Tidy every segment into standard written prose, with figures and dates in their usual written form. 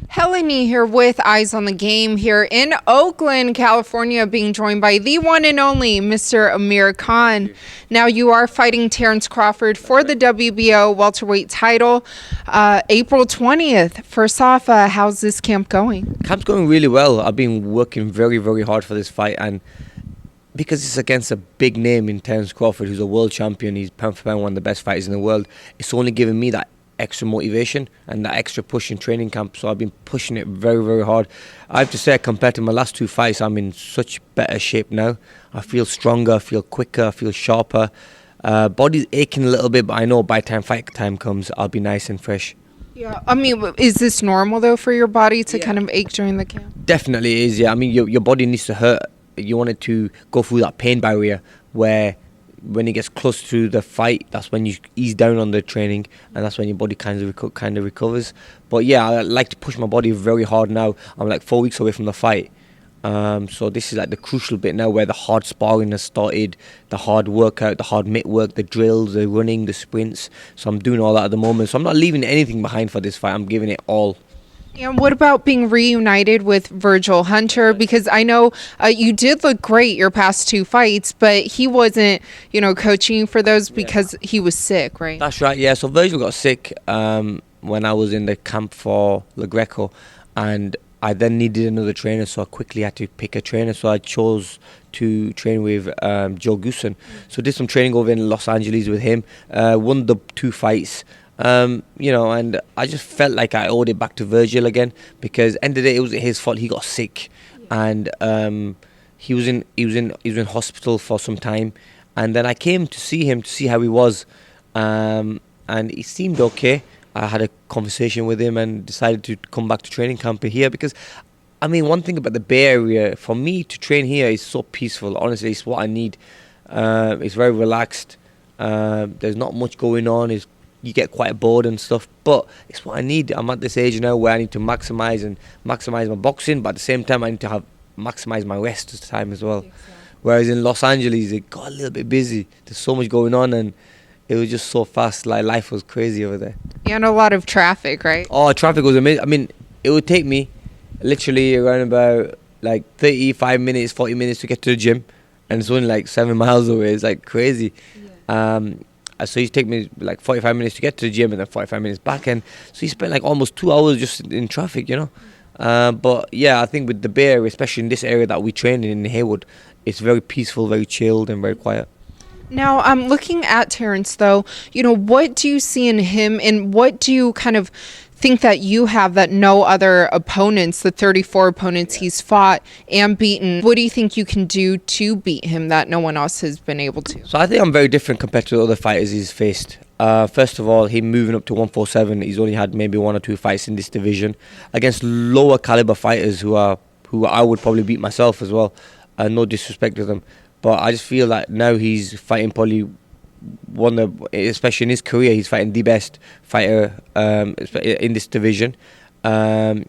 Helen here with Eyes on the Game here in Oakland, California, being joined by the one and only Mr. Amir Khan. Now you are fighting Terence Crawford for the WBO welterweight title April 20th. First off, how's this camp going? Camp's going really well. I've been working very, very hard for this fight, and because it's against a big name in Terence Crawford, who's a world champion, he's pound for pound one of the best fighters in the world, it's only given me that extra motivation and that extra push in training camp. So I've been pushing it very, very hard. I have to say, compared to my last two fights, I'm in such better shape now. I feel stronger, I feel quicker, I feel sharper. Body's aching a little bit, but I know by the time fight time comes, I'll be nice and fresh. Yeah, I mean, is this normal though for your body to kind of ache during the camp? Definitely is, yeah. I mean, your body needs to hurt. You want it to go through that pain barrier where when it gets close to the fight, that's when you ease down on the training, and that's when your body kind of recovers. But yeah, I like to push my body very hard now. I'm like 4 weeks away from the fight. So this is like the crucial bit now where the hard sparring has started, the hard workout, the hard mitt work, the drills, the running, the sprints. So I'm doing all that at the moment. So I'm not leaving anything behind for this fight. I'm giving it all. And what about being reunited with Virgil Hunter? Because I know you did look great your past two fights, but he wasn't, coaching you for those because he was sick, right? That's right, yeah. So Virgil got sick when I was in the camp for Le Greco, and I then needed another trainer, so I quickly had to pick a trainer. So I chose to train with Joe Goosen. So did some training over in Los Angeles with him, won the two fights. And I just felt like I owed it back to Virgil again, because end of the day it wasn't his fault. He got sick, and he was in hospital for some time, and then I came to see him to see how he was, and he seemed okay. I had a conversation with him and decided to come back to training camp here, because I mean, one thing about the Bay Area, for me to train here is so peaceful. Honestly, it's what I need. It's very relaxed. There's not much going on. You get quite bored and stuff, but it's what I need. I'm at this age now where I need to maximize my boxing, but at the same time I need to maximize my rest time as well. Exactly. Whereas in Los Angeles it got a little bit busy. There's so much going on, and it was just so fast. Like, life was crazy over there. And a lot of traffic, right? Oh, traffic was amazing. I mean, it would take me literally around about like 35 minutes, 40 minutes to get to the gym, and it's only like 7 miles away. It's like crazy. Yeah. So he take me like 45 minutes to get to the gym, and then 45 minutes back, and so he spent like almost 2 hours just in traffic, But yeah, I think with the Bay Area, especially in this area that we train in Haywood, it's very peaceful, very chilled, and very quiet. Now, I'm looking at Terence, though. What do you see in him, and what do you kind of think that you have that no other opponents, the 34 opponents he's fought and beaten, what do you think you can do to beat him that no one else has been able to? So I think I'm very different compared to the other fighters he's faced. First of all, him moving up to 147, he's only had maybe 1 or 2 fights in this division against lower caliber fighters who I would probably beat myself as well. No disrespect to them, but I just feel that now he's fighting probably especially in his career, he's fighting the best fighter in this division at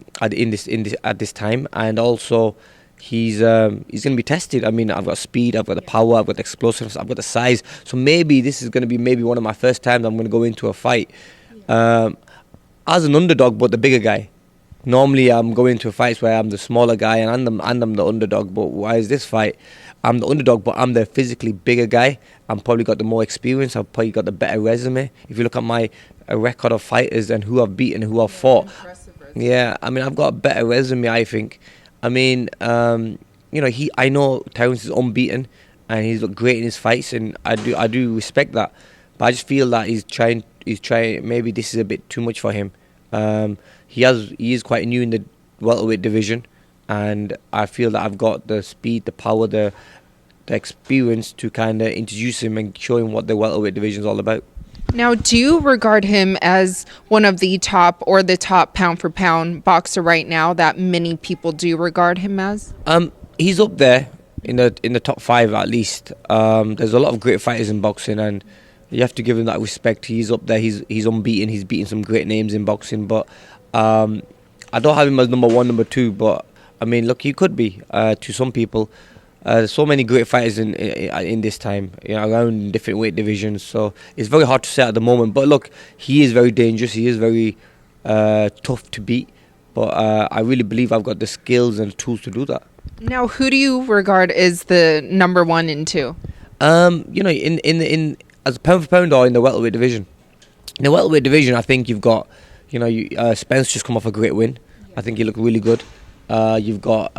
this time, and also he's going to be tested. I mean, I've got speed, I've got the power, I've got the explosiveness, I've got the size. So maybe this is going to be one of my first times I'm going to go into a fight as an underdog, but the bigger guy. Normally, I'm going into fights where I'm the smaller guy and I'm the underdog. But why is this fight? I'm the underdog, but I'm the physically bigger guy. I'm probably got the more experience. I've probably got the better resume. If you look at my record of fighters and who I've beaten and who I've fought, yeah, I mean, I've got a better resume, I think. I mean, I know Terence is unbeaten and he's looked great in his fights, and I do respect that. But I just feel that he's trying. Maybe this is a bit too much for him. He is quite new in the welterweight division, and I feel that I've got the speed, the power, the experience to kind of introduce him and show him what the welterweight division is all about. Now, do you regard him as one of the top or the top pound for pound boxer right now that many people do regard him as? He's up there in the top 5 at least. There's a lot of great fighters in boxing, and you have to give him that respect. He's up there. He's unbeaten. He's beaten some great names in boxing, but I don't have him as number 1, number 2. But I mean, look, he could be to some people. There's so many great fighters in this time, around different weight divisions. So it's very hard to say at the moment. But look, he is very dangerous. He is very tough to beat. But I really believe I've got the skills and tools to do that. Now, who do you regard as the number 1 and 2? In as a pound for pound or in the welterweight division. In the welterweight division, I think you've got, Spence just come off a great win. I think he looked really good. You've got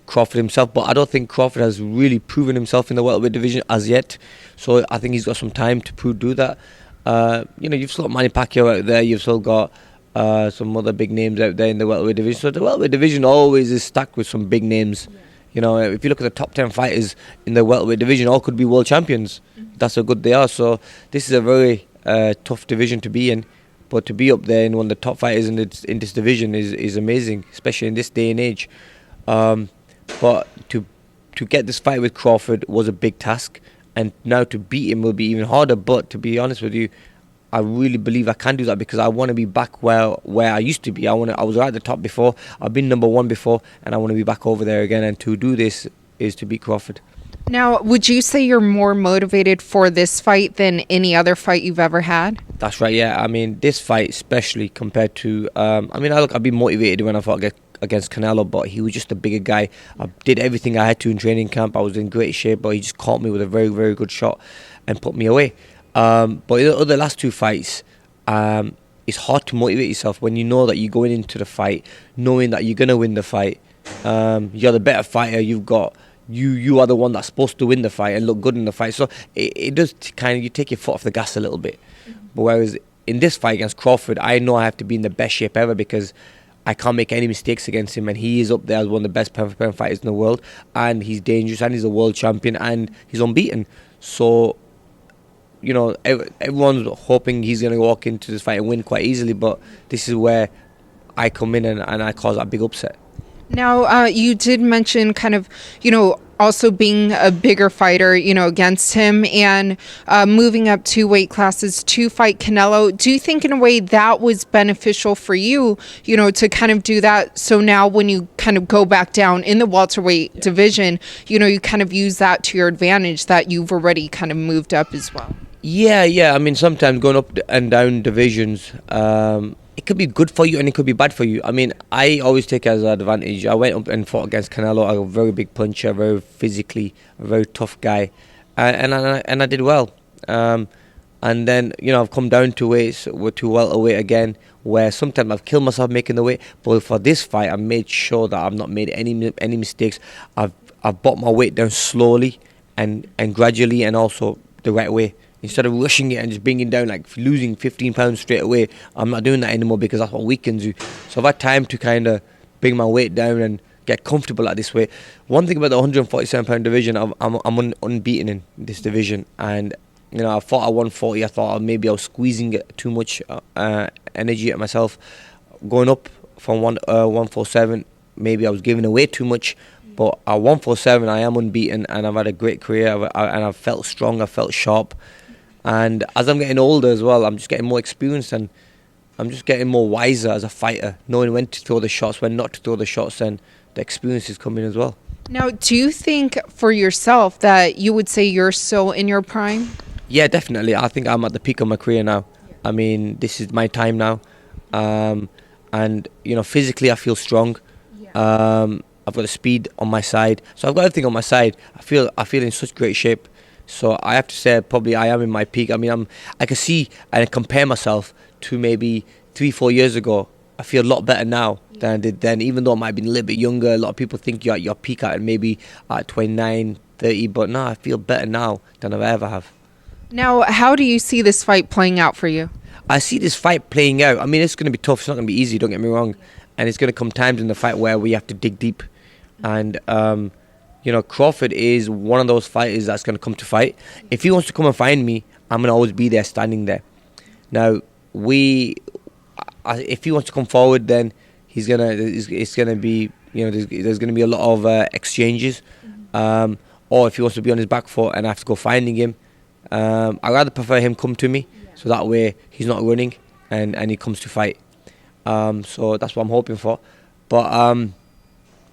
Crawford himself, but I don't think Crawford has really proven himself in the welterweight division as yet. So I think he's got some time to do that. You've still got Manny Pacquiao out there. You've still got some other big names out there in the welterweight division. So the welterweight division always is stacked with some big names. If you look at the top 10 fighters in the welterweight division, all could be world champions. That's how good they are. So this is a very tough division to be in. But to be up there in one of the top fighters in this division is amazing, especially in this day and age. But to get this fight with Crawford was a big task. And now to beat him will be even harder. But to be honest with you, I really believe I can do that because I want to be back where I used to be. I was right at the top before. I've been number 1 before, and I want to be back over there again. And to do this is to beat Crawford. Now, would you say you're more motivated for this fight than any other fight you've ever had? That's right, yeah. I mean, this fight especially compared to... I've been motivated when I fought against Canelo, but he was just a bigger guy. I did everything I had to in training camp. I was in great shape, but he just caught me with a very, very good shot and put me away. But in the last 2 fights, it's hard to motivate yourself when you know that you're going into the fight, knowing that you're going to win the fight. You're the better fighter. You've got... You are the one that's supposed to win the fight and look good in the fight. So it does kind of, you take your foot off the gas a little bit. But whereas in this fight against Crawford, I know I have to be in the best shape ever because I can't make any mistakes against him. And he is up there as one of the best pound for pound fighters in the world. And he's dangerous and he's a world champion and he's unbeaten. So, everyone's hoping he's going to walk into this fight and win quite easily. But this is where I come in and I cause that big upset. Now, you did mention kind of, also being a bigger fighter, against him and moving up 2 weight classes to fight Canelo. Do you think in a way that was beneficial for you, to kind of do that? So now when you kind of go back down in the welterweight division, you kind of use that to your advantage that you've already kind of moved up as well. Yeah. I mean, sometimes going up and down divisions, it could be good for you and it could be bad for you. I mean, I always take it as an advantage. I went up and fought against Canelo, a very big puncher, very physically, a very tough guy, and I did well. And then, I've come down to weights, to welterweight again, where sometimes I've killed myself making the weight. But for this fight, I made sure that I've not made any mistakes. I've brought my weight down slowly and gradually and also the right way. Instead of rushing it and just bringing it down, like losing 15 pounds straight away, I'm not doing that anymore because that's what weakens you. So I've had time to kind of bring my weight down and get comfortable at this weight. One thing about the 147 pound division, I'm unbeaten in this division. And, I fought at 140. I thought maybe I was squeezing too much energy at myself. Going up from 147, maybe I was giving away too much. But at 147, I am unbeaten and I've had a great career and I've felt strong, I've felt sharp. And as I'm getting older as well, I'm just getting more experienced and I'm just getting more wiser as a fighter, knowing when to throw the shots, when not to throw the shots, and the experience is coming as well. Now, do you think for yourself that you would say you're still in your prime? Yeah, definitely. I think I'm at the peak of my career now. I mean, this is my time now. And, physically I feel strong. I've got the speed on my side. So I've got everything on my side. I feel in such great shape. So I have to say probably I am in my peak. I mean, I can see and compare myself to maybe 3-4 years ago. I feel a lot better now than I did then. Even though I might have been a little bit younger, a lot of people think you're at your peak at maybe at 29, 30. But no, I feel better now than I ever have. Now, how do you see this fight playing out for you? I see this fight playing out. I mean, it's going to be tough. It's not going to be easy, don't get me wrong. And it's going to come times in the fight where we have to dig deep. And, Crawford is one of those fighters that's going to come to fight. If he wants to come and find me, I'm going to always be there, standing there. Now, if he wants to come forward, then it's going to be, there's going to be a lot of exchanges. Or if he wants to be on his back foot and I have to go finding him, I'd rather prefer him come to me. So that way he's not running and he comes to fight. So that's what I'm hoping for. But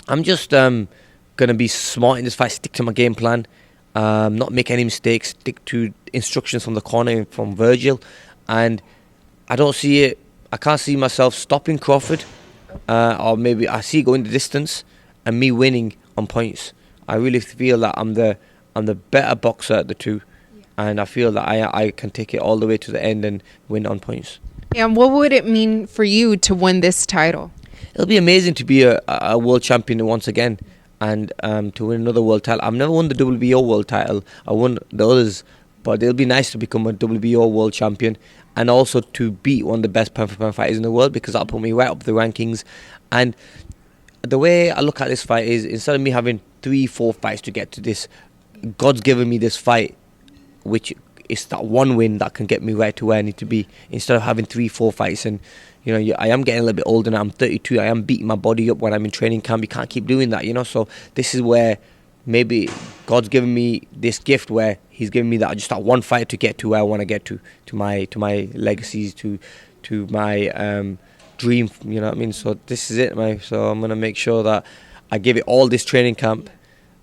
I'm just going to be smart in this fight, stick to my game plan, not make any mistakes, stick to instructions from the corner, from Virgil. And I don't see it I can't see myself stopping Crawford, or maybe I see going the distance and me winning on points. I really feel that I'm the better boxer at the two, and I feel that I can take it all the way to the end and win on points. And what would it mean for you to win this title? It'll be amazing to be a world champion once again, and to win another world title. I've never won the WBO world title. I won the others, but it'll be nice to become a WBO world champion, and also to beat one of the best pound for pound fighters in the world, because that'll put me right up the rankings. And the way I look at this fight is, instead of me having 3-4 fights to get to this, God's given me this fight, which is that one win that can get me right to where I need to be, instead of having 3-4 fights. And I am getting a little bit older now. I'm 32. I am beating my body up when I'm in training camp. You can't keep doing that, So this is where maybe God's given me this gift, where He's given me that one fight to get to where I want to get to my legacies, to my dream. You know what I mean? So this is it, man. So I'm gonna make sure that I give it all this training camp,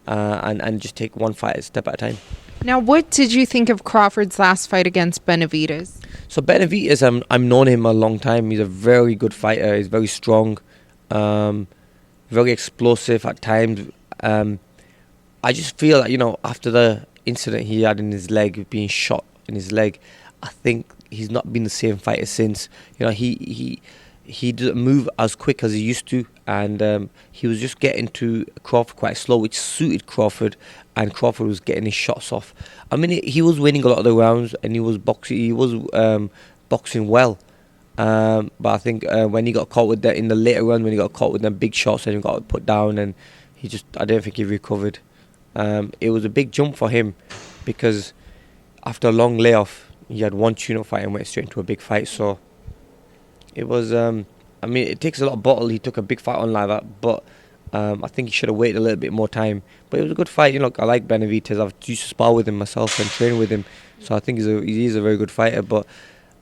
and just take one fight a step at a time. Now, what did you think of Crawford's last fight against Benavidez? So Benavidez, I've known him a long time. He's a very good fighter. He's very strong, very explosive at times. I just feel that, after the incident he had in his leg, being shot in his leg, I think he's not been the same fighter since. He didn't move as quick as he used to, and he was just getting to Crawford quite slow, which suited Crawford, and Crawford was getting his shots off. I mean, he was winning a lot of the rounds, and he was boxing. He was boxing well, but I think when he got caught with that in the later run, when he got caught with them big shots and he got put down, and I don't think he recovered. It was a big jump for him, because after a long layoff, he had one tune-up fight and went straight into a big fight. So it was, it takes a lot of bottle. He took a big fight on like that, but I think he should have waited a little bit more time. But it was a good fight. I like Benavidez. I've used to spar with him myself and train with him, so I think he is a very good fighter. But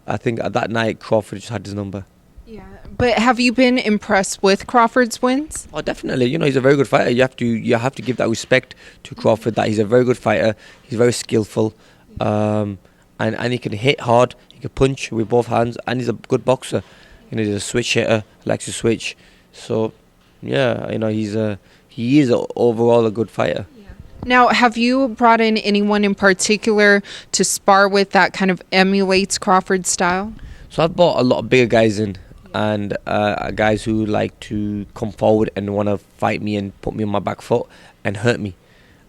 I think at that night, Crawford just had his number. Yeah, but have you been impressed with Crawford's wins? Oh, definitely. He's a very good fighter. You have to give that respect to Crawford, that he's a very good fighter. He's very skillful, and he can hit hard. He can punch with both hands, and he's a good boxer. He's a switch hitter. Likes to switch. So, yeah, he is overall a good fighter. Now, have you brought in anyone in particular to spar with that kind of emulates Crawford's style? So I've brought a lot of bigger guys in, and guys who like to come forward and want to fight me and put me on my back foot and hurt me.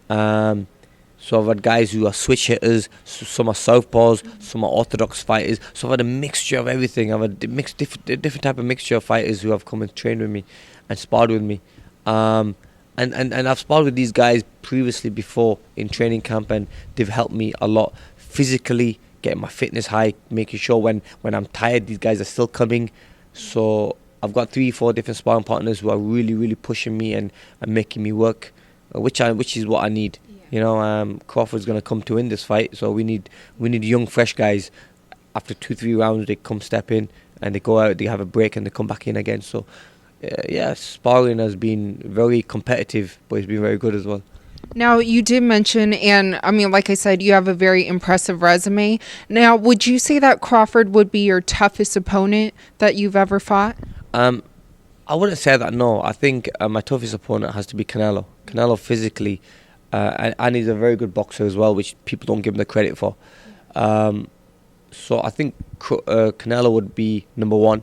So I've had guys who are switch hitters, some are southpaws, some are orthodox fighters. So I've had a mixture of everything. I've had different type of mixture of fighters who have come and trained with me and sparred with me. And I've sparred with these guys previously before in training camp, and they've helped me a lot physically, getting my fitness high, making sure when I'm tired, these guys are still coming. So I've got 3-4 different sparring partners who are really, really pushing me and making me work, which is what I need. Crawford's going to come to win this fight, so we need young, fresh guys. After 2-3 rounds, they come step in, and they go out, they have a break, and they come back in again. So, sparring has been very competitive, but it's been very good as well. Now, you did mention, and like I said, you have a very impressive resume. Now, would you say that Crawford would be your toughest opponent that you've ever fought? I wouldn't say that, no. I think my toughest opponent has to be Canelo. Canelo physically, and he's a very good boxer as well, which people don't give him the credit for. So I think Canelo would be number one,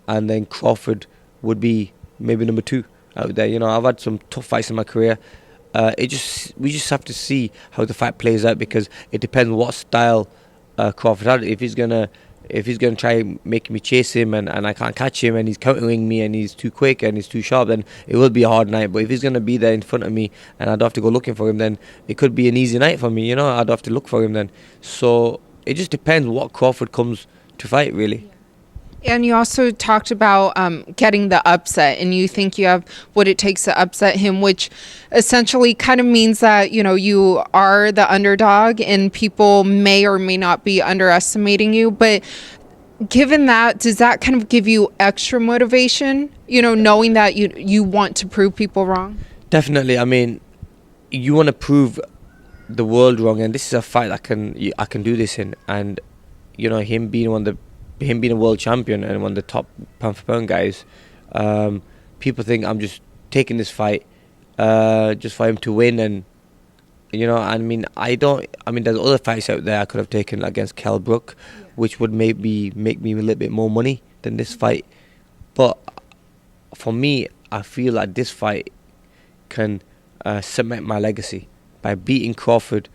and then Crawford would be maybe number two out there. I've had some tough fights in my career. We just have to see how the fight plays out, because it depends what style Crawford had. If he's gonna try making me chase him and I can't catch him, and he's countering me and he's too quick and he's too sharp, then it will be a hard night. But if he's gonna be there in front of me and I'd have to go looking for him, then it could be an easy night for me. I'd have to look for him then. So it just depends what Crawford comes to fight, really. And you also talked about getting the upset, and you think you have what it takes to upset him, which essentially kind of means that, you are the underdog and people may or may not be underestimating you. But given that, does that kind of give you extra motivation, knowing that you want to prove people wrong? Definitely. You want to prove the world wrong, and this is a fight I can do this in. And, him being one of the him being a world champion and one of the top pound for pound guys, people think I'm just taking this fight just for him to win. And I mean, there's other fights out there I could have taken against Kell Brook, which would maybe make me a little bit more money than this fight. But for me, I feel like this fight can cement my legacy. By beating Crawford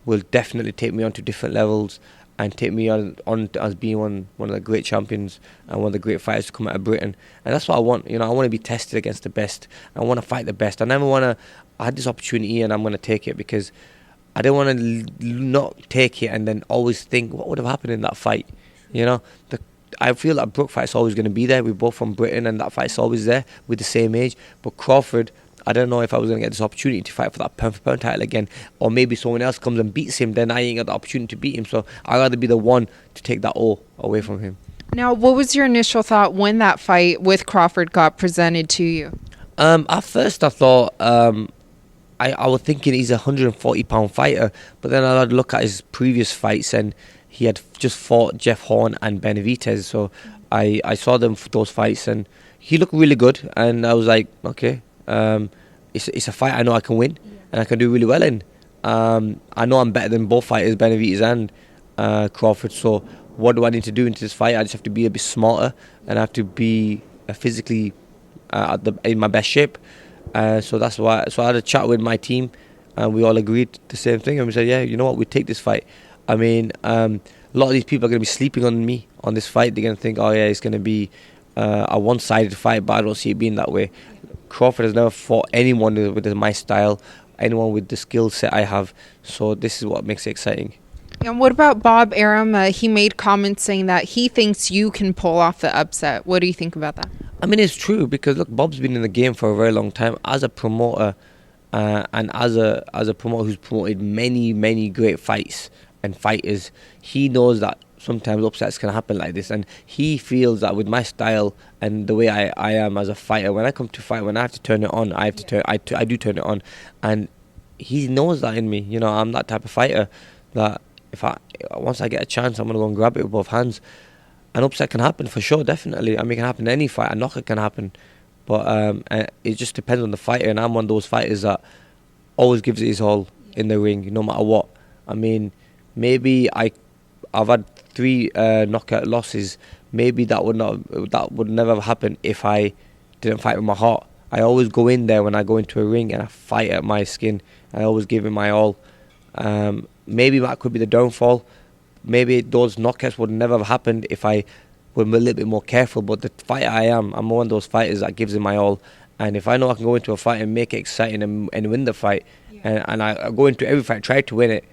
will definitely take me on to different levels and take me on as being one of the great champions and one of the great fighters to come out of Britain. And that's what I want. I want to be tested against the best. I want to fight the best. I had this opportunity and I'm going to take it, because I don't want to not take it and then always think what would have happened in that fight. I feel that Brook fight's always going to be there. We're both from Britain and that fight's always there with the same age. But Crawford, I don't know if I was going to get this opportunity to fight for that pound for pound title again, or maybe someone else comes and beats him, then I ain't got the opportunity to beat him. So I'd rather be the one to take that all away from him. Now, what was your initial thought when that fight with Crawford got presented to you? At first I thought, I was thinking he's a 140-pound fighter, but then I had to look at his previous fights and he had just fought Jeff Horn and Benavidez. So I saw them for those fights and he looked really good, and I was like, okay, it's a fight I know I can win and I can do really well in. I know I'm better than both fighters, Benavidez and Crawford. So what do I need to do into this fight? I just have to be a bit smarter and I have to be physically in my best shape. So that's why. So I had a chat with my team and we all agreed the same thing, and we said, yeah, you know what, we take this fight. I mean, a lot of these people are going to be sleeping on me on this fight. They're going to think, oh yeah, it's going to be a one-sided fight, but I don't see it being that way. Crawford has never fought anyone with my style, anyone with the skill set I have. So this is what makes it exciting. And what about Bob Arum? He made comments saying that he thinks you can pull off the upset. What do you think about that? I mean, it's true, because look, Bob's been in the game for a very long time as a promoter, and as a promoter who's promoted many great fights and fighters. He knows that sometimes upsets can happen like this, and he feels that with my style and the way I am as a fighter, when I come to fight, when I have to turn it on, I do turn it on, and he knows that in me. I'm that type of fighter that once I get a chance, I'm gonna go and grab it with both hands. An upset can happen for sure, definitely. I mean, it can happen in any fight. A knockout can happen, but it just depends on the fighter. And I'm one of those fighters that always gives it his all in the ring, no matter what. I mean, maybe I've had 3 knockout losses. Maybe that would never have happened if I didn't fight with my heart. I always go in there when I go into a ring and I fight at my skin. I always give it my all. Maybe that could be the downfall. Maybe those knockouts would never have happened if I were a little bit more careful. But the fighter I'm one of those fighters that gives it my all. And if I know I can go into a fight and make it exciting and win the fight, and I go into every fight, try to win it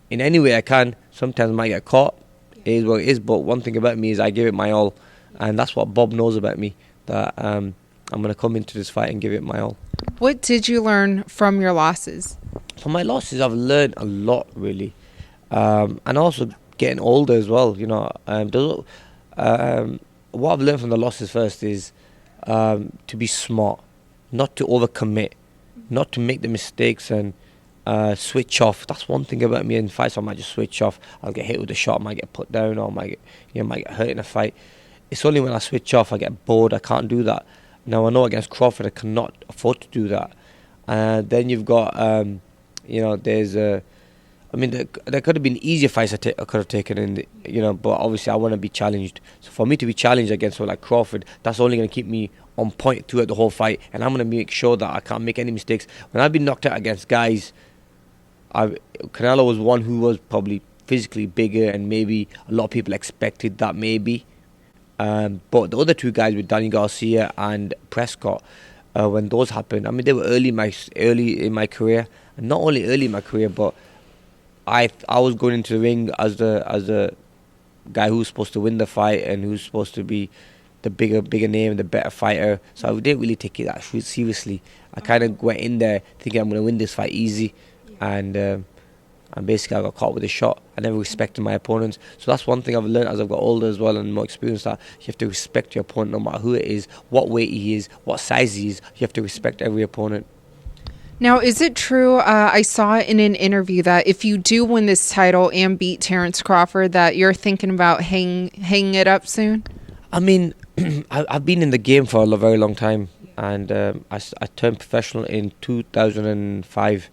in any way I can. Sometimes I might get caught. It is what it is. But one thing about me is I give it my all. And that's what Bob knows about me, that I'm going to come into this fight and give it my all. What did you learn from your losses? From my losses, I've learned a lot, really. And also getting older as well, what I've learned from the losses first is to be smart, not to overcommit, not to make the mistakes and switch off. That's one thing about me in fights. I might just switch off. I'll get hit with a shot, I might get put down, or might get hurt in a fight. It's only when I switch off, I get bored. I can't do that. Now I know against Crawford I cannot afford to do that. Then you've got there's there could have been easier fights I could have taken in, but obviously I want to be challenged. So for me to be challenged against someone like Crawford, that's only going to keep me on point throughout the whole fight, and I'm going to make sure that I can't make any mistakes. When I've been knocked out against guys, Canelo was one who was probably physically bigger, and maybe a lot of people expected that maybe. But the other 2 guys with Danny Garcia and Prescott, when those happened, I mean, they were early in my career, and not only early in my career, but I was going into the ring as the guy who's supposed to win the fight and who's supposed to be the bigger name, the better fighter. So I didn't really take it that seriously. I kind of went in there thinking I'm going to win this fight easy, and basically I got caught with a shot. I never respected my opponents. So that's one thing I've learned as I've got older as well and more experience, that you have to respect your opponent no matter who it is, what weight he is, what size he is. You have to respect every opponent. Now, is it true? I saw in an interview that if you do win this title and beat Terence Crawford, that you're thinking about hanging it up soon. I mean, I've been in the game for a very long time, and I turned professional in 2005.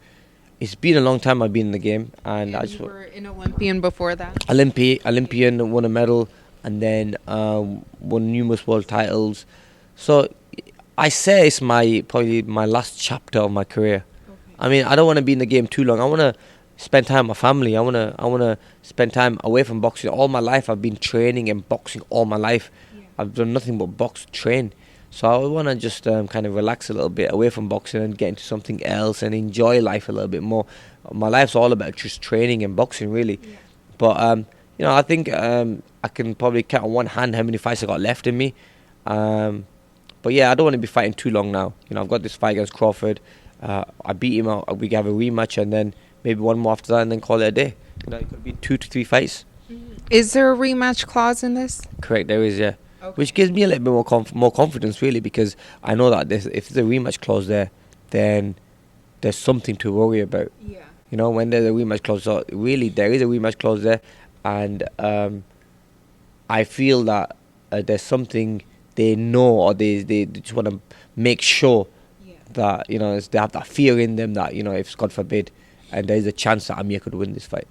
It's been a long time I've been in the game, and I just you were an Olympian before that. Olympian, won a medal, and then won numerous world titles. So I say it's probably my last chapter of my career. Okay. I mean, I don't want to be in the game too long. I want to spend time with my family. I want to spend time away from boxing. All my life I've been training and boxing all my life. Yeah. I've done nothing but box, train. So I want to just kind of relax a little bit away from boxing and get into something else and enjoy life a little bit more. My life's all about just training and boxing, really. Yeah. But I think I can probably count on one hand how many fights I got left in me. But yeah, I don't want to be fighting too long now. I've got this fight against Crawford. I beat him out. We have a rematch, and then maybe one more after that, and then call it a day. It could be 2 to 3 fights. Is there a rematch clause in this? Correct, there is, yeah. Okay. Which gives me a little bit more confidence, really, because I know that if there's a rematch clause there, then there's something to worry about. Yeah. When there's a rematch clause, so really there is a rematch clause there, and I feel that there's something they know, or they just want to make sure that they have that fear in them that if God forbid, and there's a chance that Amir could win this fight.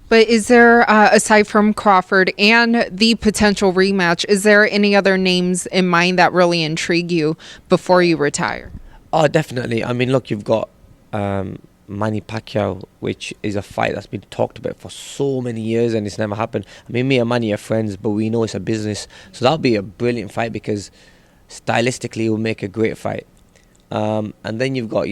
But is there, aside from Crawford and the potential rematch, is there any other names in mind that really intrigue you before you retire? Oh, definitely. I mean, look, you've got Manny Pacquiao, which is a fight that's been talked about for so many years and it's never happened. I mean, me and Manny are friends, but we know it's a business. So that'll be a brilliant fight because stylistically it will make a great fight. And then you've got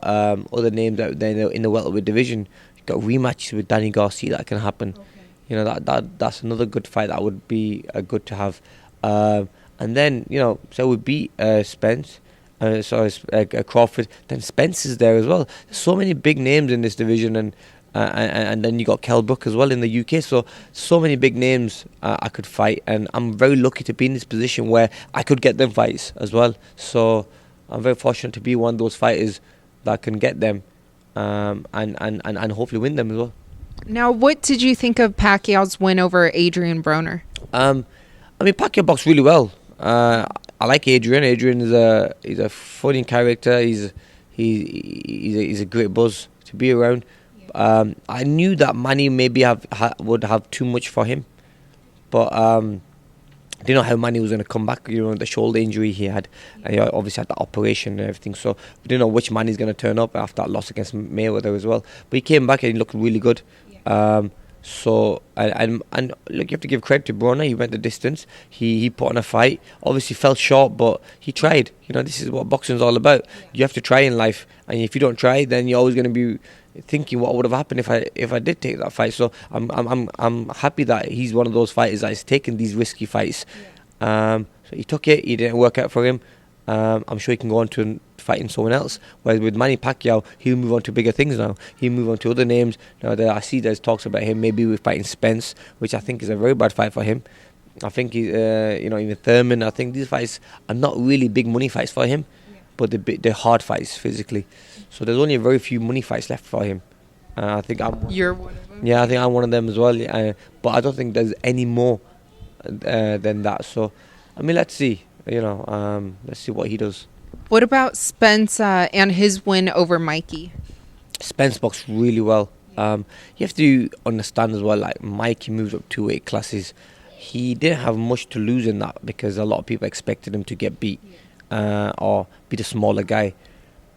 other names out there in the welterweight division. You've got rematches with Danny Garcia that can happen. Okay. That's another good fight that would be good to have. And then so we beat Spence. Crawford. Then Spence is there as well. There's so many big names in this division, and then you got Kell Brook as well in the UK. So many big names I could fight, and I'm very lucky to be in this position where I could get them fights as well. So I'm very fortunate to be one of those fighters that can get them, and hopefully win them as well. Now, what did you think of Pacquiao's win over Adrien Broner? I mean, Pacquiao boxed really well. I like Adrien. Adrien is a funny character. He's a great buzz to be around. Yeah. I knew that Manny maybe would have too much for him, but I didn't know how Manny was going to come back. The shoulder injury he had, and he obviously had the operation and everything. So we didn't know which Manny's going to turn up after that loss against Mayweather as well. But he came back and he looked really good. Yeah. So and look, you have to give credit to Broner. He went the distance. He put on a fight. Obviously fell short, but he tried. This is what boxing is all about. Yeah. You have to try in life, and if you don't try, then you're always going to be thinking what would have happened if I did take that fight. So I'm happy that he's one of those fighters that is taking these risky fights. Yeah. So he took it. It didn't work out for him. I'm sure he can go on to fighting someone else. Whereas with Manny Pacquiao, he'll move on to bigger things now. He'll move on to other names. Now I see there's talks about him maybe with fighting Spence, which I think is a very bad fight for him. I think even Thurman. I think these fights are not really big money fights for him, but they're hard fights physically. So there's only a very few money fights left for him. I think You're one of them. Yeah, I think I'm one of them as well. But I don't think there's any more than that. So I mean, let's see. Let's see what he does. What about Spence and his win over Mikey? Spence boxed really well. You have to understand as well, like Mikey moved up 2 weight classes. He didn't have much to lose in that because a lot of people expected him to get beat or be the smaller guy.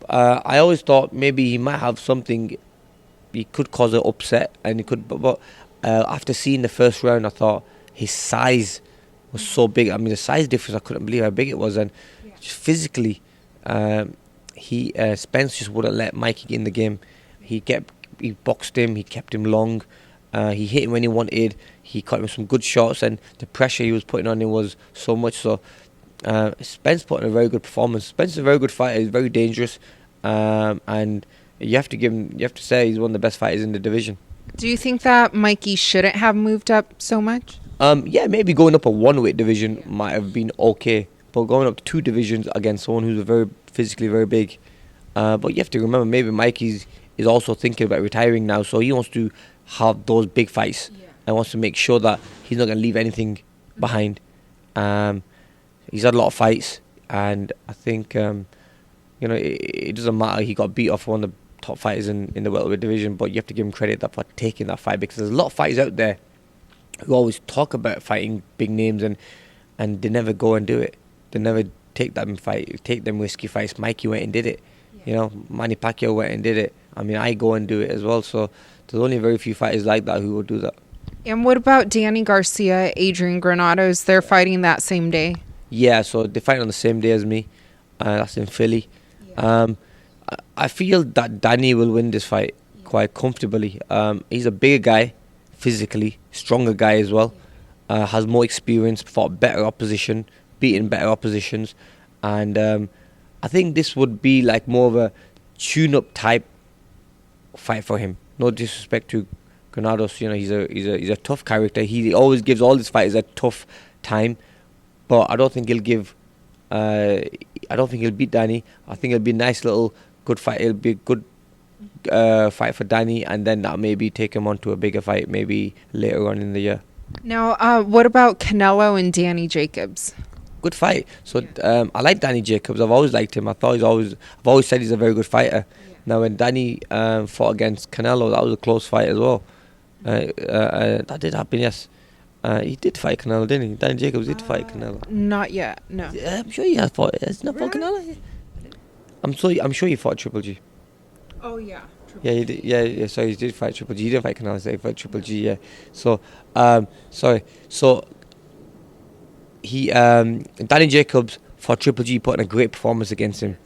I always thought maybe he might have something. He could cause an upset, and he could. But after seeing the first round, I thought his size was so big. I mean, the size difference, I couldn't believe how big it was. And just physically, Spence just wouldn't let Mikey get in the game. He boxed him, he kept him long. He hit him when he wanted. He caught him with some good shots, and the pressure he was putting on him was so much. So Spence put in a very good performance. Spence is a very good fighter. He's very dangerous, and you have to say he's one of the best fighters in the division. Do you think that Mikey shouldn't have moved up so much? Yeah, maybe going up a 1 weight division might have been okay, but going up 2 divisions against someone who's physically very big, But you have to remember, maybe Mikey is also thinking about retiring now, so he wants to have those big fights and wants to make sure that he's not going to leave anything behind. He's had a lot of fights, and I think it doesn't matter. He got beat off one of the top fighters in the welterweight division, but you have to give him credit for taking that fight, because there's a lot of fighters out there who always talk about fighting big names and they never go and do it. They never take them risky fights. Mikey went and did it. Manny Pacquiao went and did it. I mean, I go and do it as well. So there's only very few fighters like that who will do that. And what about Danny Garcia, Adrien Granados? They're fighting that same day. Yeah, so they fight on the same day as me. That's in Philly. I feel that Danny will win this fight quite comfortably. He's a bigger guy, physically, stronger guy as well. Has more experience, fought better opposition, beaten better oppositions, and I think this would be like more of a tune-up type fight for him. No disrespect to Granados, he's a tough character. He always gives all his fighters a tough time, but I don't think he'll give. I don't think he'll beat Danny. I think it'll be a nice little good fight. It'll be a good fight for Danny, and then that maybe take him on to a bigger fight maybe later on in the year. Now, what about Canelo and Danny Jacobs? Good fight. So I like Danny Jacobs. I've always liked him. I've always said he's a very good fighter. Now when Danny fought against Canelo, that was a close fight as well. That did happen, yes. He did fight Canelo, didn't he? Danny Jacobs did fight Canelo. Not yet, no. I'm sure he has fought. Has not fought Canelo? I'm sure he fought Triple G. Oh yeah. Yeah, he did. Yeah. So he did fight Triple G. He didn't fight Canelo. So he fought Triple G. Yeah. So, sorry. So he, Danny Jacobs fought Triple G, putting a great performance against him.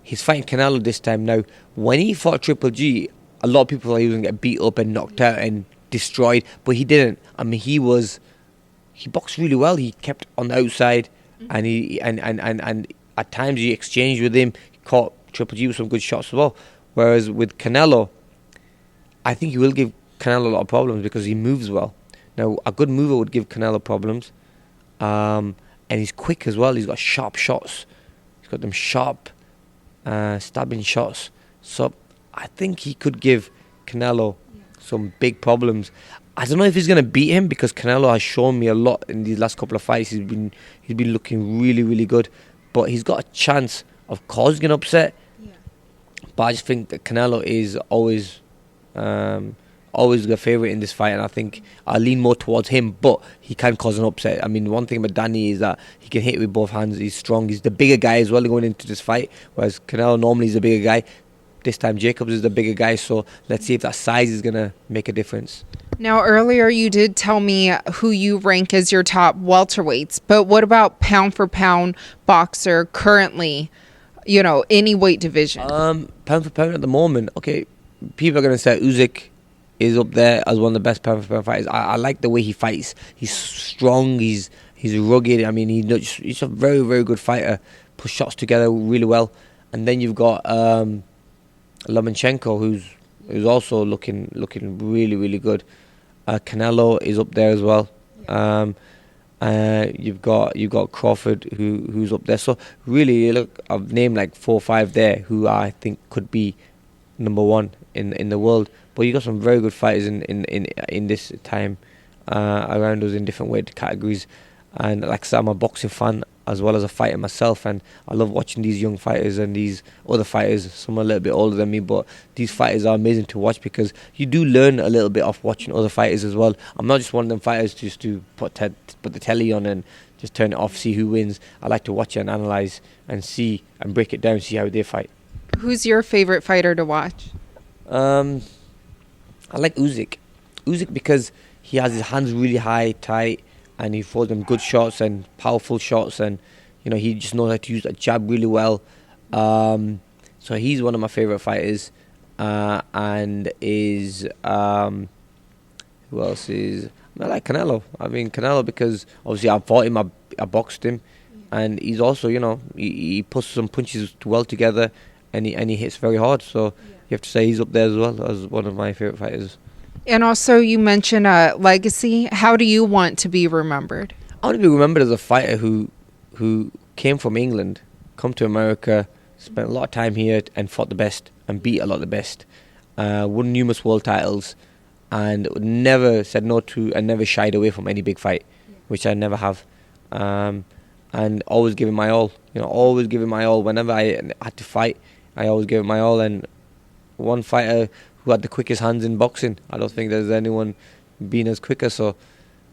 He's fighting Canelo this time now. When he fought Triple G, a lot of people thought he was going to get beat up and knocked out and destroyed, but he didn't. I mean, he boxed really well. He kept on the outside, and he and at times he exchanged with him. He caught Triple G with some good shots as well. Whereas with Canelo, I think he will give Canelo a lot of problems because he moves well. Now, a good mover would give Canelo problems, and he's quick as well. He's got sharp shots. He's got them sharp, stabbing shots. So I think he could give Canelo some big problems. I don't know if he's going to beat him, because Canelo has shown me a lot in these last couple of fights. He's been looking really, really good. But he's got a chance of causing an upset. But I just think that Canelo is always the favourite in this fight, and I think I lean more towards him, but he can cause an upset. I mean, one thing about Danny is that he can hit with both hands. He's strong. He's the bigger guy as well going into this fight, whereas Canelo normally is the bigger guy. This time Jacobs is the bigger guy, so let's see if that size is going to make a difference. Now, earlier you did tell me who you rank as your top welterweights, but what about pound for pound boxer currently, any weight division? Pound for pound at the moment, okay, people are going to say Usyk is up there as one of the best pound for pound fighters. I like the way he fights. He's strong, he's rugged. I mean, he's a very, very good fighter. Puts shots together really well. And then you've got Lomachenko, who's also looking really, really good. Canelo is up there as well. You've got Crawford who's up there. So really, look, I've named like 4 or 5 there who I think could be number one in the world. But you got some very good fighters in this time around us in different weight categories. And like I said, I'm a boxing fan as well as a fighter myself, and I love watching these young fighters and these other fighters. Some are a little bit older than me, but these fighters are amazing to watch because you do learn a little bit off watching other fighters as well. I'm not just one of them fighters just to put the telly on and just turn it off, see who wins. I like to watch it and analyse and see and break it down, see how they fight. Who's your favourite fighter to watch? I like Usyk. Usyk because he has his hands really high, tight, and he throws them good shots and powerful shots, and he just knows how to use that jab really well. So he's one of my favourite fighters. And is who else is? I like Canelo. I mean Canelo because obviously I fought him, I boxed him, and he's also he puts some punches well together, and he hits very hard. So you have to say he's up there as well as one of my favourite fighters. And also, you mentioned legacy. How do you want to be remembered? I want to be remembered as a fighter who came from England, come to America, Spent a lot of time here and fought the best and beat a lot of the best. Won numerous world titles, and never said no to and never shied away from any big fight, which I never have. And always giving my all. Always giving my all. Whenever I had to fight, I always gave it my all. And one fighter who had the quickest hands in boxing. I don't think there's anyone been as quicker. So,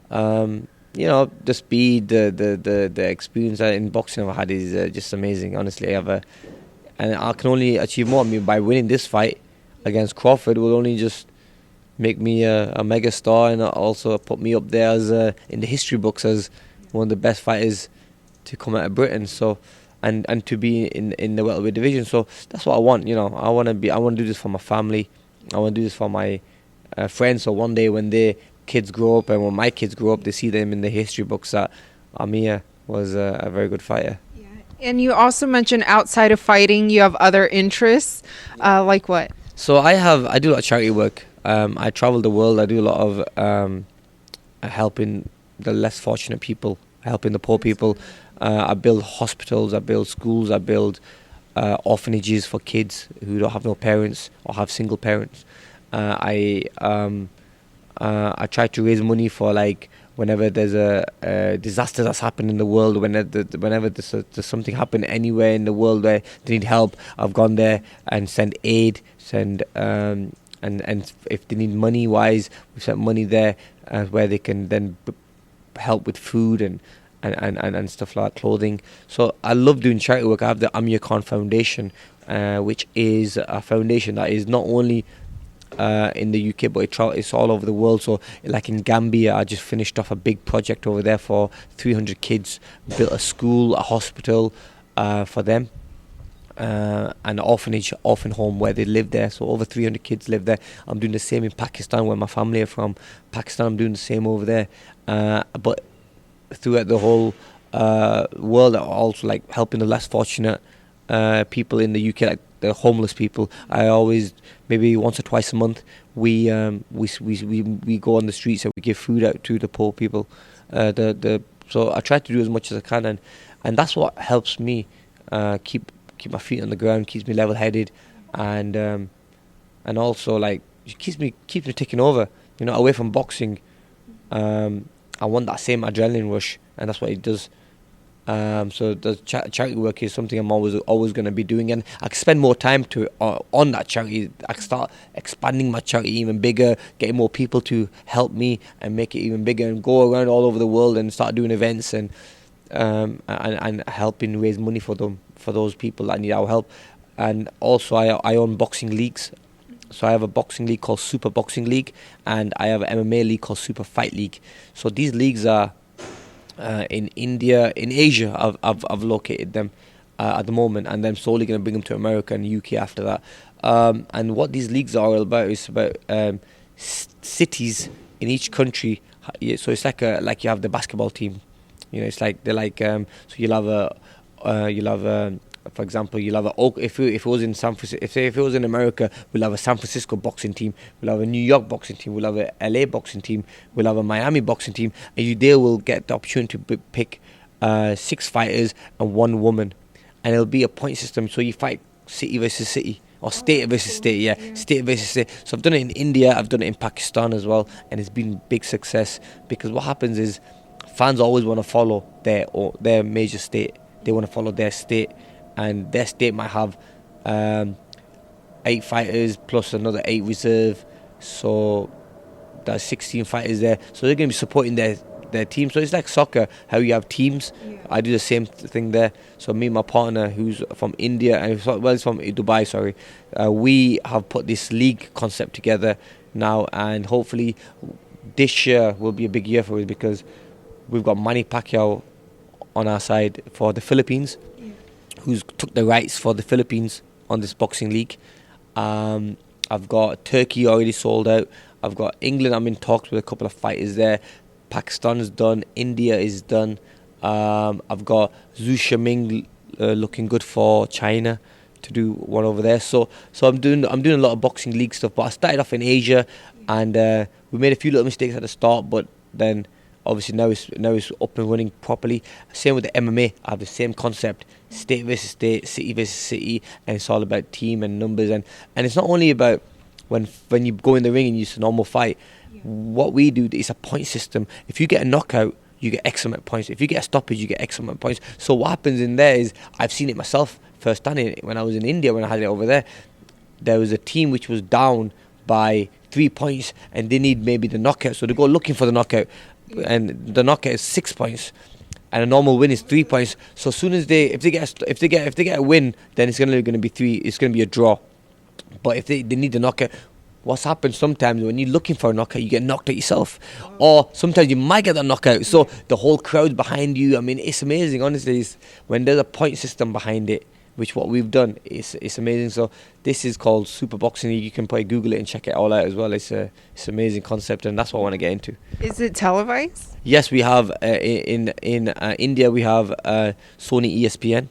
the speed, the experience in boxing I've had is just amazing. Honestly, and I can only achieve more. I mean, by winning this fight against Crawford will only just make me a mega star, and also put me up there as in the history books as one of the best fighters to come out of Britain. So, and to be in the welterweight division. So that's what I want. I want to do this for my family. I want to do this for my friends. So one day when their kids grow up, and when my kids grow up, they see them in the history books that Amir was a very good fighter. Yeah. And you also mentioned outside of fighting, you have other interests, like what? So I do a lot of charity work. I travel the world. I do a lot of helping the less fortunate people, helping the poor people. I build hospitals, I build schools, I build orphanages for kids who don't have no parents or have single parents. I try to raise money for, like, whenever there's a disaster that's happened in the world, whenever there's something happened anywhere in the world where they need help, I've gone there and sent aid, and if they need money wise, we've sent money there where they can then help with food and stuff like clothing. So I love doing charity work. I have the Amir Khan Foundation, which is a foundation that is not only in the UK, but it's all over the world. So, like in Gambia, I just finished off a big project over there for 300 kids, built a school, a hospital for them, an orphan home where they live there. So over 300 kids live there. I'm doing the same in Pakistan, where my family are from. Pakistan, I'm doing the same over there. But throughout the whole world, also like helping the less fortunate people in the UK, like the homeless people. I always, maybe once or twice a month, we go on the streets and we give food out to the poor people. So I try to do as much as I can, and that's what helps me keep my feet on the ground, keeps me level-headed, and also like keeps me taking over. Away from boxing, I want that same adrenaline rush, and that's what it does. So the charity work is something I'm always going to be doing, and I can spend more time on that charity. I can start expanding my charity even bigger, getting more people to help me and make it even bigger, and go around all over the world and start doing events and helping raise money for those people that need our help. And also I own boxing leagues. So I have a boxing league called Super Boxing League, and I have an MMA league called Super Fight League. So these leagues are in India, in Asia. I've located them at the moment, and I'm slowly going to bring them to America and UK after that. And what these leagues are all about is about cities in each country. So it's like you have the basketball team. It's like they're like so you'll have for example, you'll have if it was in San Francisco, if it was in America, we'll have a San Francisco boxing team, we'll have a New York boxing team, we'll have a LA boxing team, we'll have a Miami boxing team, and there will get the opportunity to pick 6 fighters and 1 woman, and it'll be a point system. So you fight city versus city, or state versus state, state versus state. So I've done it in India, I've done it in Pakistan as well, and it's been big success, because what happens is fans always want to follow their major state. They want to follow their state, and their state might have 8 fighters plus another 8 reserve, so there's 16 fighters there. So they're going to be supporting their team. So it's like soccer, how you have teams. I do the same thing there. So me and my partner, who's from India, and he's from Dubai, sorry, we have put this league concept together now, and hopefully this year will be a big year for us, because we've got Manny Pacquiao on our side for the Philippines, who's took the rights for the Philippines on this boxing league. I've got Turkey already sold out. I've got England, I'm in talks with a couple of fighters there. Pakistan is done. India is done. I've got Zhu Shiming looking good for China to do one over there. So I'm doing a lot of boxing league stuff. But I started off in Asia, and we made a few little mistakes at the start, but then obviously now it's up and running properly. Same with the MMA. I have the same concept: state versus state, city versus city, and it's all about team and numbers. And it's not only about when you go in the ring and use a normal fight. What we do is a point system. If you get a knockout, you get X amount of points. If you get a stoppage, you get X amount of points. So what happens in there is, I've seen it myself firsthand when I was in India, when I had it over there. There was a team which was down by 3 points and they need maybe the knockout. So they go looking for the knockout, and the knockout is 6 points, and a normal win is 3 points. So as soon as if they get a win, then it's going to be 3. It's going to be a draw. But if they need the knockout, what's happened sometimes when you're looking for a knockout, you get knocked out yourself. Or sometimes you might get a knockout. So the whole crowd's behind you. I mean, it's amazing, honestly. When there's a point system behind it, which what we've done, it's amazing. So this is called Super Boxing League. You can probably Google it and check it all out as well. It's an amazing concept, and that's what I want to get into. Is it televised? Yes, we have in India we have Sony ESPN,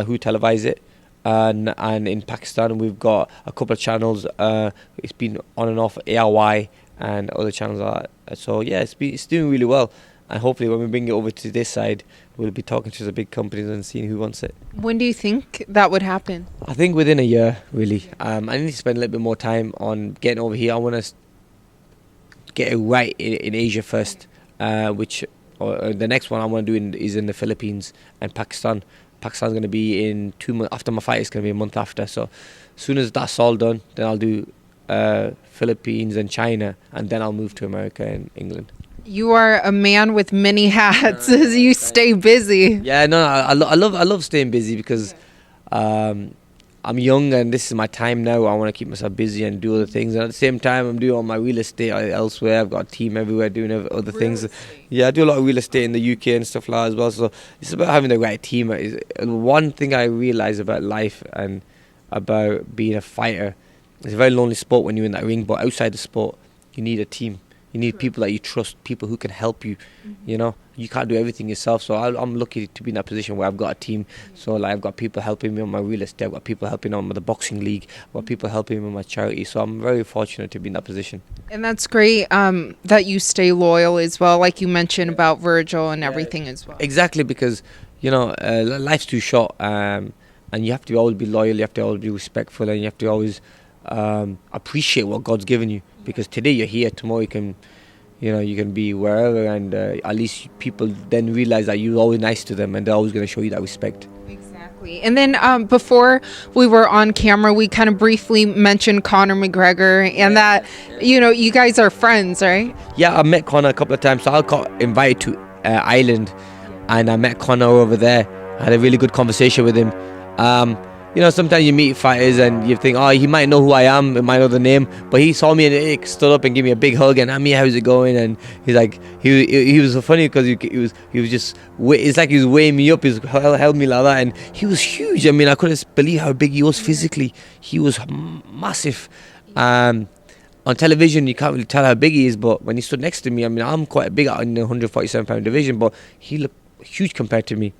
who televise it. And in Pakistan we've got a couple of channels. It's been on and off, ARY and other channels like that. So yeah, it's doing really well. And hopefully when we bring it over to this side, we'll be talking to the big companies and seeing who wants it. When do you think that would happen? I think within a year, really. I need to spend a little bit more time on getting over here. I want to get it right in Asia first, the next one I want to do is in the Philippines and Pakistan. Pakistan's going to be in 2 months. After my fight, it's going to be a month after. So as soon as that's all done, then I'll do Philippines and China, and then I'll move to America and England. You are a man with many hats. You stay busy. Yeah, no, I love staying busy because I'm young and this is my time now. I want to keep myself busy and do other things. And at the same time, I'm doing all my real estate elsewhere. I've got a team everywhere doing other things. Yeah, I do a lot of real estate in the UK and stuff like that as well. So it's about having the right team. One thing I realize about life and about being a fighter, it's a very lonely sport when you're in that ring. But outside the sport, you need a team. You need people that you trust, people who can help you. You know, you can't do everything yourself. So I'm lucky to be in that position where I've got a team. So like I've got people helping me on my real estate. I've got people helping on the boxing league. I've got people helping me on my charity. So I'm very fortunate to be in that position. And that's great that you stay loyal as well, like you mentioned about Virgil and everything as well. Exactly, because you know life's too short, and you have to always be loyal. You have to always be respectful, and you have to always appreciate what God's given you. Because today you're here, tomorrow you can be wherever, and at least people then realize that you're always nice to them, and they're always going to show you that respect. Exactly. And then before we were on camera, we kind of briefly mentioned Conor McGregor, and that you guys are friends, right? Yeah, I met Conor a couple of times. So I got invited to Ireland, and I met Conor over there. I had a really good conversation with him. Sometimes you meet fighters and you think, oh, he might know who I am, he might know the name, but he saw me and he stood up and gave me a big hug and Amir, how's it going? And he's like, he was so funny because he was just, it's like he was weighing me up, he held me like that, and he was huge. I mean, I couldn't believe how big he was physically. He was massive. On television, you can't really tell how big he is, but when he stood next to me, I mean, I'm quite big in the 147-pound division, but he looked huge compared to me.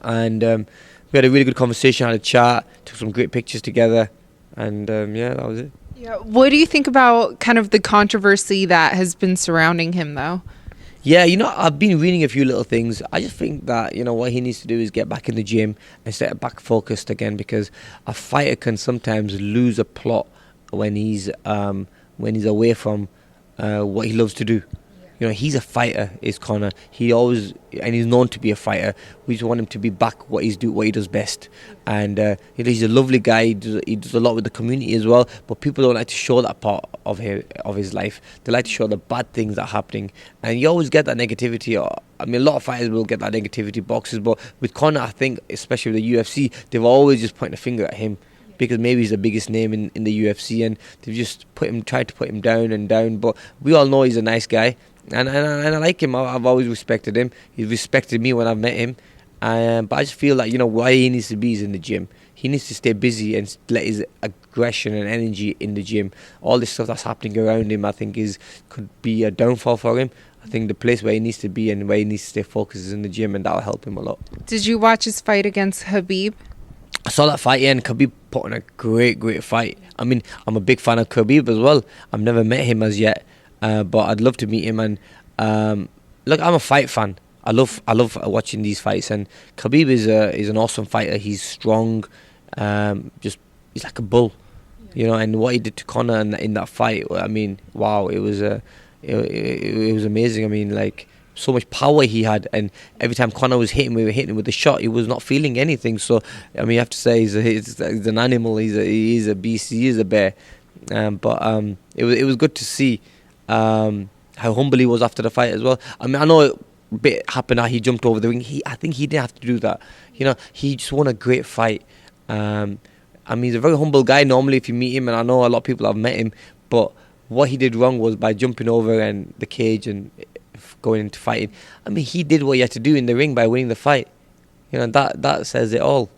And we had a really good conversation, had a chat, took some great pictures together, and that was it. Yeah. What do you think about kind of the controversy that has been surrounding him, though? Yeah, I've been reading a few little things. I just think that, what he needs to do is get back in the gym and get back focused again, because a fighter can sometimes lose a plot when he's away from what he loves to do. He's a fighter, is Conor. He's known to be a fighter. We just want him to be back what he does best. And he's a lovely guy. He does a lot with the community as well. But people don't like to show that part of his life. They like to show the bad things that are happening. And you always get that negativity. I mean, a lot of fighters will get that negativity boxes. But with Conor, I think, especially with the UFC, they've always just pointed a finger at him, because maybe he's the biggest name in the UFC, and they've just tried to put him down. But we all know he's a nice guy. And I like him. I've always respected him. He's respected me when I've met him. But I just feel like, why he needs to be is in the gym. He needs to stay busy and let his aggression and energy in the gym. All this stuff that's happening around him, I think, could be a downfall for him. I think the place where he needs to be and where he needs to stay focused is in the gym, and that'll help him a lot. Did you watch his fight against Khabib? I saw that fight, and Khabib put on a great fight. I mean, I'm a big fan of Khabib as well. I've never met him as yet. But I'd love to meet him, and look, I'm a fight fan. I love watching these fights, and Khabib is an awesome fighter. He's strong, just he's like a bull, you know. And what he did to Conor in that fight, I mean, wow, it was it was amazing. I mean, like, so much power he had, and every time Conor was hitting, we were hitting with the shot, he was not feeling anything. So I mean, you have to say he's an animal. He's a beast. He is a bear. But it was good to see how humble he was after the fight as well. I mean, I know a bit happened that he jumped over the ring. I think he didn't have to do that. You know, he just won a great fight. I mean, he's a very humble guy normally if you meet him, and I know a lot of people have met him. But what he did wrong was by jumping over and the cage and going into fighting. I mean, he did what he had to do in the ring by winning the fight. You know, that says it all.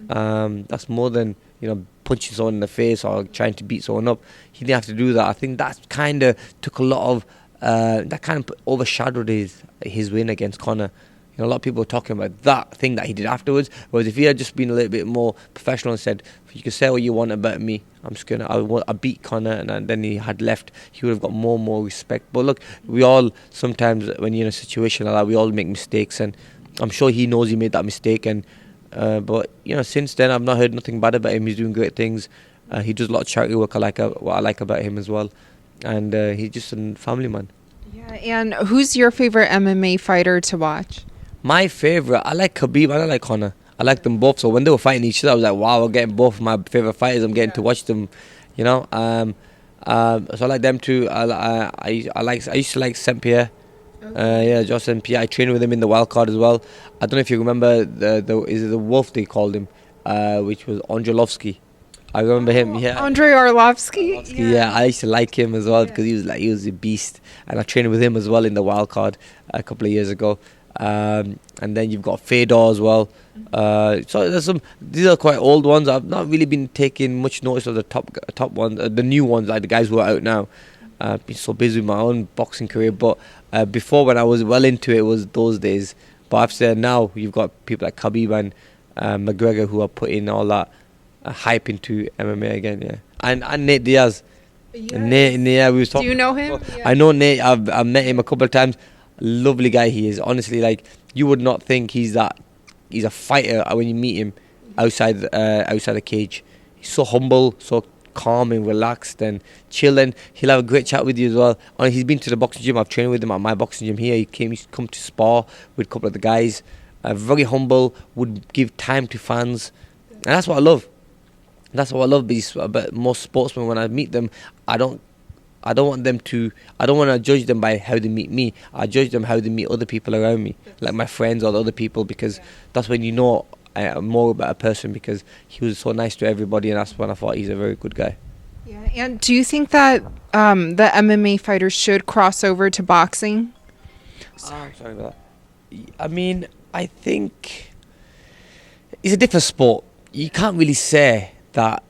That's more than, you know, punching someone in the face or trying to beat someone up. He didn't have to do that. I think that kind of took a lot of that kind of overshadowed his win against Conor. You know, a lot of people were talking about that thing that he did afterwards. Whereas if he had just been a little bit more professional and said, "You can say what you want about me. I'm just I beat Conor," and then he had left, he would have got more and more respect. But look, we all sometimes, when you're in a situation like that, we all make mistakes, and I'm sure he knows he made that mistake. And but you know, since then I've not heard nothing bad about him. He's doing great things. He does a lot of charity work. What I like about him as well, and he's just a family man. Yeah, and who's your favorite MMA fighter to watch? My favorite, I like Khabib and I like Conor. I like them both. So when they were fighting each other, I was like, wow, I'm getting both of my favorite fighters. I'm getting to watch them, you know. So I like them too. I used to like Saint Pierre. Yeah, Josh Saint Pierre. I trained with him in the wild card as well. I don't know if you remember the Wolf they called him, which was Ondrolovsky. I remember him. Yeah, Andrei Arlovsky. Yeah, I used to like him as well because he was a beast, and I trained with him as well in the wild card a couple of years ago. And then you've got Fedor as well. So there's these are quite old ones. I've not really been taking much notice of the top ones, the new ones, like the guys who are out now. I've been so busy with my own boxing career, but before, when I was well into it, was those days. But I've said now you've got people like Khabib and McGregor who are putting all that hype into MMA again, yeah. And Nate Diaz. Yes. Nate, yeah, we was talking. Do you know him? Yeah. I know Nate. I've met him a couple of times. Lovely guy he is. Honestly, like, you would not think he's a fighter when you meet him outside the cage. He's so humble, so calm and relaxed and chilling. He'll have a great chat with you as well. And he's been to the boxing gym. I've trained with him at my boxing gym here. He's come to spar with a couple of the guys. Very humble, would give time to fans, and that's what I love. That's what I love about most sportsmen. When I meet them, I don't want to judge them by how they meet me. I judge them how they meet other people around me, like my friends or the other people, because that's when you know more about a person, because he was so nice to everybody, and that's when I thought he's a very good guy. Yeah, and do you think that the MMA fighters should cross over to boxing? Sorry about that. I mean, I think it's a different sport. You can't really say that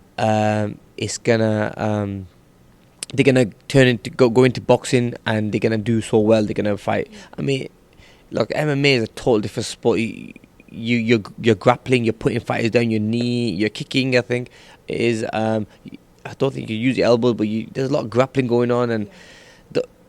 it's gonna they're gonna go into boxing and they're gonna do so well. They're gonna fight. I mean, look, MMA is a total different sport. You're grappling. You're putting fighters down your knee. You're kicking. I think it is. I don't think you use your elbows, but there's a lot of grappling going on, and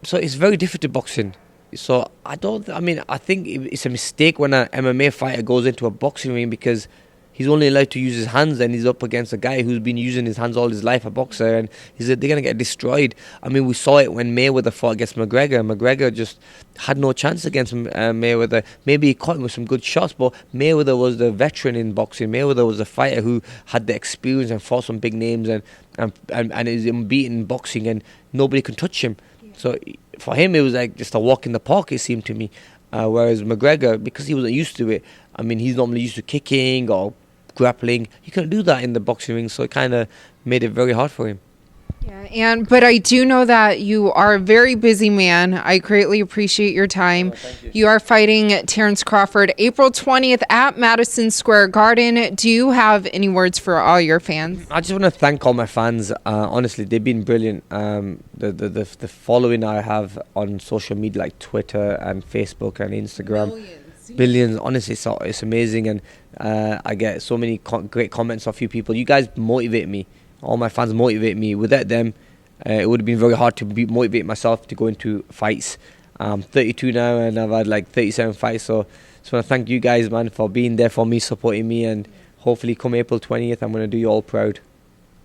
so it's very different to boxing. So I think it's a mistake when an MMA fighter goes into a boxing ring, because he's only allowed to use his hands, and he's up against a guy who's been using his hands all his life, a boxer, and they're going to get destroyed. I mean, we saw it when Mayweather fought against McGregor. McGregor just had no chance against Mayweather. Maybe he caught him with some good shots, but Mayweather was the veteran in boxing. Mayweather was a fighter who had the experience and fought some big names and is unbeaten in boxing, and nobody can touch him. So for him, it was like just a walk in the park, it seemed to me. Whereas McGregor, because he wasn't used to it, I mean, he's normally used to kicking or grappling. He couldn't do that in the boxing ring, so it kind of made it very hard for him. Yeah, but I do know that you are a very busy man. I greatly appreciate your time. You are fighting Terence Crawford April 20th at Madison Square Garden. Do you have any words for all your fans? I just want to thank all my fans. Honestly, they've been brilliant. The following I have on social media like Twitter and Facebook and Instagram. Billions. Honestly, it's amazing, and I get so many great comments off you people. You guys motivate me. All my fans motivate me. Without them, it would have been very hard to motivate myself to go into fights. I'm 32 now, and I've had like 37 fights. So just want to thank you guys, man, for being there for me, supporting me, and hopefully come April 20th, I'm going to do you all proud.